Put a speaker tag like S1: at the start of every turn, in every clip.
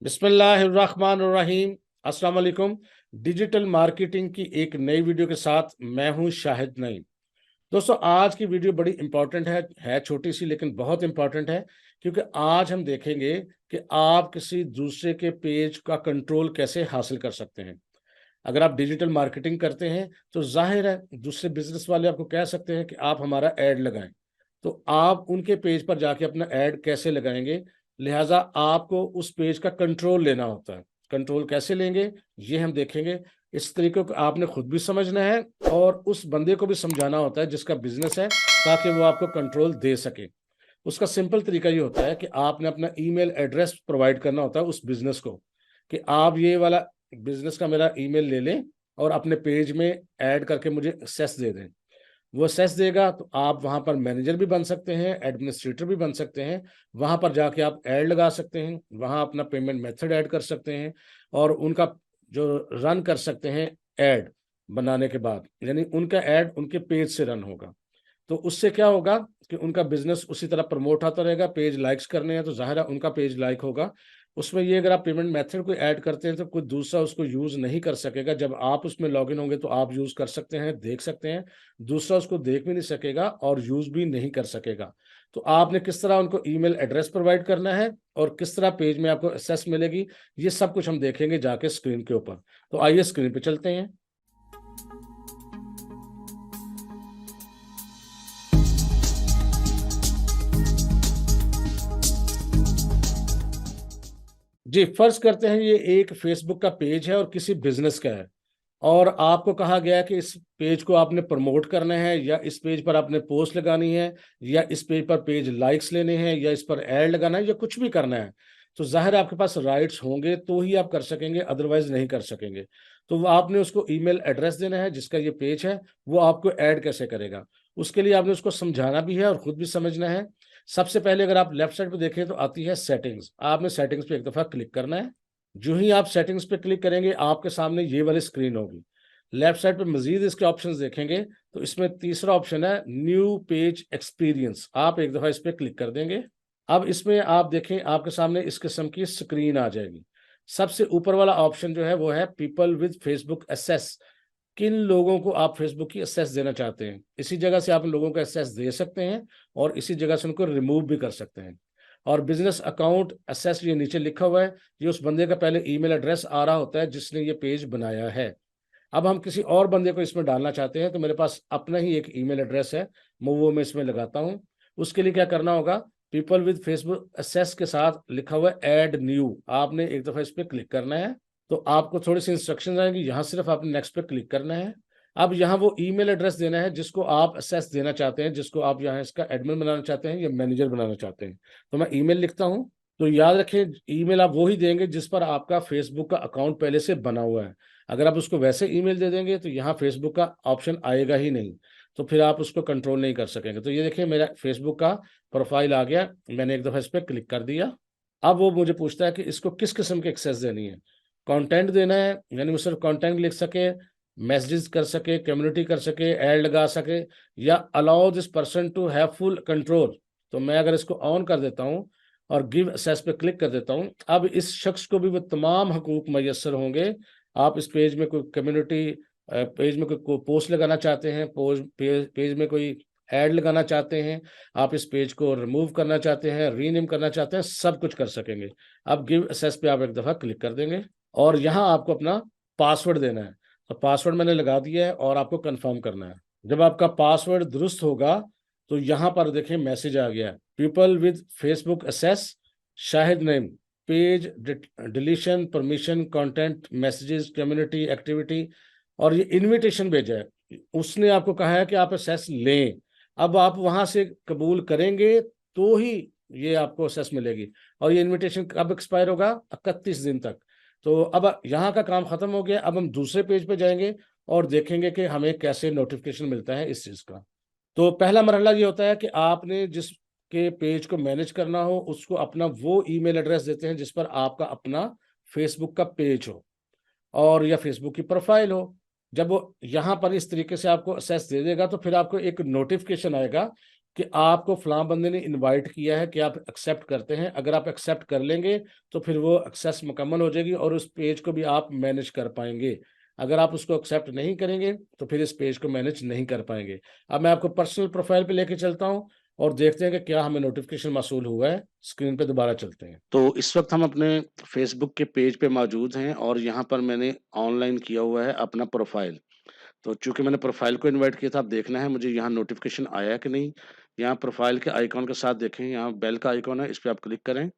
S1: बिस्मिल्लाहिर्रहमानिर्रहीम। अस्सलाम वालेकुम। डिजिटल मार्केटिंग की एक नई वीडियो के साथ मैं हूं शाहिद नईम। दोस्तों, आज की वीडियो बड़ी इंपॉर्टेंट है छोटी सी लेकिन बहुत इंपॉर्टेंट है, क्योंकि आज हम देखेंगे कि आप किसी दूसरे के पेज का कंट्रोल कैसे हासिल कर सकते हैं। अगर आप डिजिटल मार्केटिंग करते हैं तो जाहिर है दूसरे बिजनेस वाले आपको कह सकते हैं कि आप हमारा ऐड लगाएं, तो आप उनके पेज पर जाके अपना ऐड कैसे लगाएंगे। लिहाजा आपको उस पेज का कंट्रोल लेना होता है। कंट्रोल कैसे लेंगे ये हम देखेंगे। इस तरीके को आपने खुद भी समझना है और उस बंदे को भी समझाना होता है जिसका बिजनेस है, ताकि वो आपको कंट्रोल दे सके। उसका सिंपल तरीका ये होता है कि आपने अपना ईमेल एड्रेस प्रोवाइड करना होता है उस बिजनेस को, कि आप ये वाला बिजनेस का मेरा ईमेल ले लें और अपने पेज में ऐड करके मुझे एक्सेस दे दें। वो एक्सेस देगा तो आप वहां पर मैनेजर भी बन सकते हैं, एडमिनिस्ट्रेटर भी बन सकते हैं। वहां पर जाके आप ऐड लगा सकते हैं, वहां अपना पेमेंट मेथड ऐड कर सकते हैं और उनका जो रन कर सकते हैं ऐड बनाने के बाद, यानी उनका ऐड उनके पेज से रन होगा। तो उससे क्या होगा कि उनका बिजनेस उसी तरह प्रमोट होता रहेगा। पेज लाइक्स करने हैं तो जाहिर है उनका पेज लाइक होगा। उसमें ये अगर आप पेमेंट मेथड को ऐड करते हैं तो कोई दूसरा उसको यूज नहीं कर सकेगा। जब आप उसमें लॉगिन होंगे तो आप यूज कर सकते हैं, देख सकते हैं। दूसरा उसको देख भी नहीं सकेगा और यूज भी नहीं कर सकेगा। तो आपने किस तरह उनको ईमेल एड्रेस प्रोवाइड करना है और किस तरह पेज में आपको एक्सेस मिलेगी, ये सब कुछ हम देखेंगे जाके स्क्रीन के ऊपर। तो आइए स्क्रीन पे चलते हैं। जी, फर्ज करते हैं ये एक फेसबुक का पेज है और किसी बिजनेस का है, और आपको कहा गया है कि इस पेज को आपने प्रमोट करना है, या इस पेज पर आपने पोस्ट लगानी है, या इस पेज पर पेज लाइक्स लेने हैं, या इस पर ऐड लगाना है, या कुछ भी करना है। तो जाहिर है आपके पास राइट्स होंगे तो ही आप कर सकेंगे, अदरवाइज नहीं कर सकेंगे। तो वो आपने उसको ईमेल एड्रेस देना है जिसका ये पेज है, वो आपको ऐड कैसे करेगा उसके लिए आपने उसको समझाना भी है और खुद भी समझना है। सबसे पहले अगर आप लेफ्ट साइड पे देखें तो आती है सेटिंग्स। आपने सेटिंग्स पे एक दफा क्लिक करना है। जो ही आप सेटिंग्स पे क्लिक करेंगे आपके सामने ये वाली स्क्रीन होगी। लेफ्ट साइड पे मजीद इसके ऑप्शंस देखेंगे तो इसमें तीसरा ऑप्शन है न्यू पेज एक्सपीरियंस। आप एक दफा इस पे क्लिक कर देंगे। अब इसमें आप देखें आपके सामने इस किस्म की स्क्रीन आ जाएगी। सबसे ऊपर वाला ऑप्शन जो है वो है पीपल विद फेसबुक एसेस। किन लोगों को आप फेसबुक की एक्सेस देना चाहते हैं, इसी जगह से आप लोगों को एक्सेस दे सकते हैं और इसी जगह से उनको रिमूव भी कर सकते हैं। और बिजनेस अकाउंट एक्सेस ये नीचे लिखा हुआ है, ये उस बंदे का पहले ईमेल एड्रेस आ रहा होता है जिसने ये पेज बनाया है। अब हम किसी और बंदे को इसमें डालना चाहते हैं तो मेरे पास अपना ही एक ईमेल एड्रेस है, वो मैं इसमें लगाता हूँ। उसके लिए क्या करना होगा, पीपल विद फेसबुक एक्सेस के साथ लिखा हुआ है ऐड न्यू, आपने एक दफा इस पर क्लिक करना है। तो आपको थोड़ी सी इंस्ट्रक्शन आएंगी, यहाँ सिर्फ आपने नेक्स्ट पे क्लिक करना है। अब यहाँ वो ईमेल एड्रेस देना है जिसको आप एक्सेस देना चाहते हैं, जिसको आप यहाँ इसका एडमिन बनाना चाहते हैं या मैनेजर बनाना चाहते हैं। तो मैं ईमेल लिखता हूँ। तो याद रखें ईमेल आप वो ही देंगे जिस पर आपका फेसबुक का अकाउंट पहले से बना हुआ है। अगर आप उसको वैसे ईमेल दे देंगे तो यहाँ फेसबुक का ऑप्शन आएगा ही नहीं, तो फिर आप उसको कंट्रोल नहीं कर सकेंगे। तो ये देखिए मेरा फेसबुक का प्रोफाइल आ गया, मैंने एक दफ़ा इस पर क्लिक कर दिया। अब वो मुझे पूछता है कि इसको किस किस्म की एक्सेस देनी है। कंटेंट देना है, यानी वो सिर्फ कंटेंट लिख सके, मैसेजेस कर सके, कम्युनिटी कर सके, ऐड लगा सके, या allow this person to have full control. तो मैं अगर इसको ऑन कर देता हूँ और गिव एक्सेस पे क्लिक कर देता हूँ, अब इस शख्स को भी वो तमाम हकूक मैसर होंगे। आप इस पेज में कोई कम्युनिटी, पेज में कोई पोस्ट लगाना चाहते हैं, पेज में कोई ऐड लगाना चाहते हैं, आप इस पेज को रिमूव करना चाहते हैं, रीनेम करना चाहते हैं, सब कुछ कर सकेंगे। अब गिव एक्सेस पे आप एक दफ़ा क्लिक कर देंगे और यहाँ आपको अपना पासवर्ड देना है। तो पासवर्ड मैंने लगा दिया है और आपको कंफर्म करना है। जब आपका पासवर्ड दुरुस्त होगा तो यहाँ पर देखें मैसेज आ गया, people with Facebook access Shahid name, page deletion, permission, content, messages, community, activity, और ये इनविटेशन भेजा है। उसने आपको कहा है कि आप एक्सेस लें। अब आप वहां से कबूल करेंगे तो ही ये आपको एक्सेस मिलेगी। और ये इनविटेशन कब एक्सपायर होगा, 31 दिन तक। तो अब यहाँ का काम खत्म हो गया। अब हम दूसरे पेज पे जाएंगे और देखेंगे कि हमें कैसे नोटिफिकेशन मिलता है इस चीज का। तो पहला मरहला ये होता है कि आपने जिसके पेज को मैनेज करना हो उसको अपना वो ईमेल एड्रेस देते हैं जिस पर आपका अपना फेसबुक का पेज हो और या फेसबुक की प्रोफाइल हो। जब वो यहाँ पर इस तरीके से आपको एक्सेस दे देगा तो फिर आपको एक नोटिफिकेशन आएगा कि आपको फलां बंदे ने इनवाइट किया है, कि आप एक्सेप्ट करते हैं। अगर आप एक्सेप्ट कर लेंगे तो फिर वो एक्सेस मुकम्मल हो जाएगी और उस पेज को भी आप मैनेज कर पाएंगे। अगर आप उसको एक्सेप्ट नहीं करेंगे तो फिर इस पेज को मैनेज नहीं कर पाएंगे। अब मैं आपको पर्सनल प्रोफाइल पे लेके चलता हूँ और देखते हैं कि क्या हमें नोटिफिकेशन मौसूल हुआ है। स्क्रीन पे दोबारा चलते हैं। तो इस वक्त हम अपने फेसबुक के पेज पे मौजूद हैं और यहाँ पर मैंने ऑनलाइन किया हुआ है अपना प्रोफाइल। तो चूंकि मैंने प्रोफाइल को इनवाइट किया था, अब देखना है मुझे यहाँ नोटिफिकेशन आया कि नहीं। यहाँ प्रोफाइल के आइकॉन के साथ देखें, यहाँ बेल का आइकॉन है, इस पर आप क्लिक करें।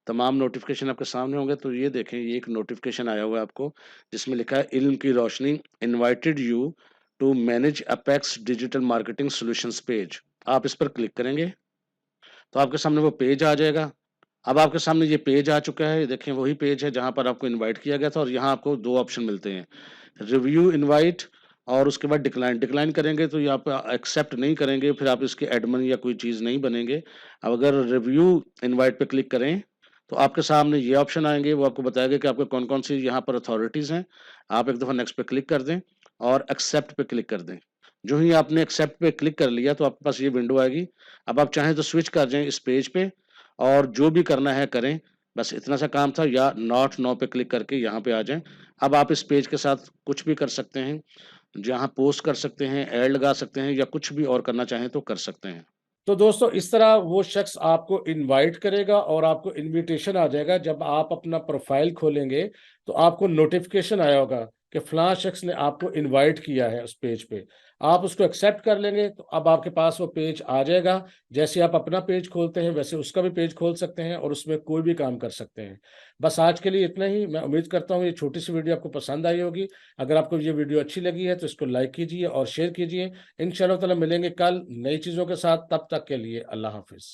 S1: तमाम नोटिफिकेशन आपके सामने होंगे। तो ये देखें, ये एक नोटिफिकेशन आया हुआ है आपको, जिसमें लिखा है इल्म की रोशनी invited you to manage apex digital marketing solutions page. आप इस पर क्लिक करेंगे तो आपके सामने वो पेज आ जाएगा। अब आपके सामने ये पेज आ चुका है, देखें वही पेज है जहां पर आपको इनवाइट किया गया था। और यहाँ आपको दो ऑप्शन मिलते हैं, रिव्यू इनवाइट और उसके बाद डिक्लाइन। डिक्लाइन करेंगे तो ये आप एक्सेप्ट नहीं करेंगे, फिर आप इसके एडमिन या कोई चीज़ नहीं बनेंगे। अब अगर रिव्यू इनवाइट पे क्लिक करें तो आपके सामने ये ऑप्शन आएंगे, वो आपको बताएगा कि आपके कौन कौन सी यहाँ पर अथॉरिटीज़ हैं। आप एक दफ़ा नेक्स्ट पे क्लिक कर दें और एक्सेप्ट पे क्लिक कर दें। जो ही आपने एक्सेप्ट पे क्लिक कर लिया तो आपके पास ये विंडो आएगी। अब आप चाहें तो स्विच कर जाएं इस पेज पे और जो भी करना है करें। बस इतना सा काम था, या नॉट नो पे क्लिक करके यहाँ पे आ जाएं। अब आप इस पेज के साथ कुछ भी कर सकते हैं, जहाँ पोस्ट कर सकते हैं, ऐड लगा सकते हैं, या कुछ भी और करना चाहें तो कर सकते हैं। तो दोस्तों, इस तरह वो शख्स आपको इनवाइट करेगा और आपको इनविटेशन आ जाएगा। जब आप अपना प्रोफाइल खोलेंगे तो आपको नोटिफिकेशन आया होगा कि फलां शख्स ने आपको इनवाइट किया है उस पेज पे। आप उसको एक्सेप्ट कर लेंगे तो अब आपके पास वो पेज आ जाएगा। जैसे आप अपना पेज खोलते हैं वैसे उसका भी पेज खोल सकते हैं और उसमें कोई भी काम कर सकते हैं। बस आज के लिए इतना ही। मैं उम्मीद करता हूँ ये छोटी सी वीडियो आपको पसंद आई होगी। अगर आपको ये वीडियो अच्छी लगी है तो इसको लाइक कीजिए और शेयर कीजिए। इंशाअल्लाह ताला मिलेंगे कल नई चीज़ों के साथ। तब तक के लिए अल्लाह हाफिज़।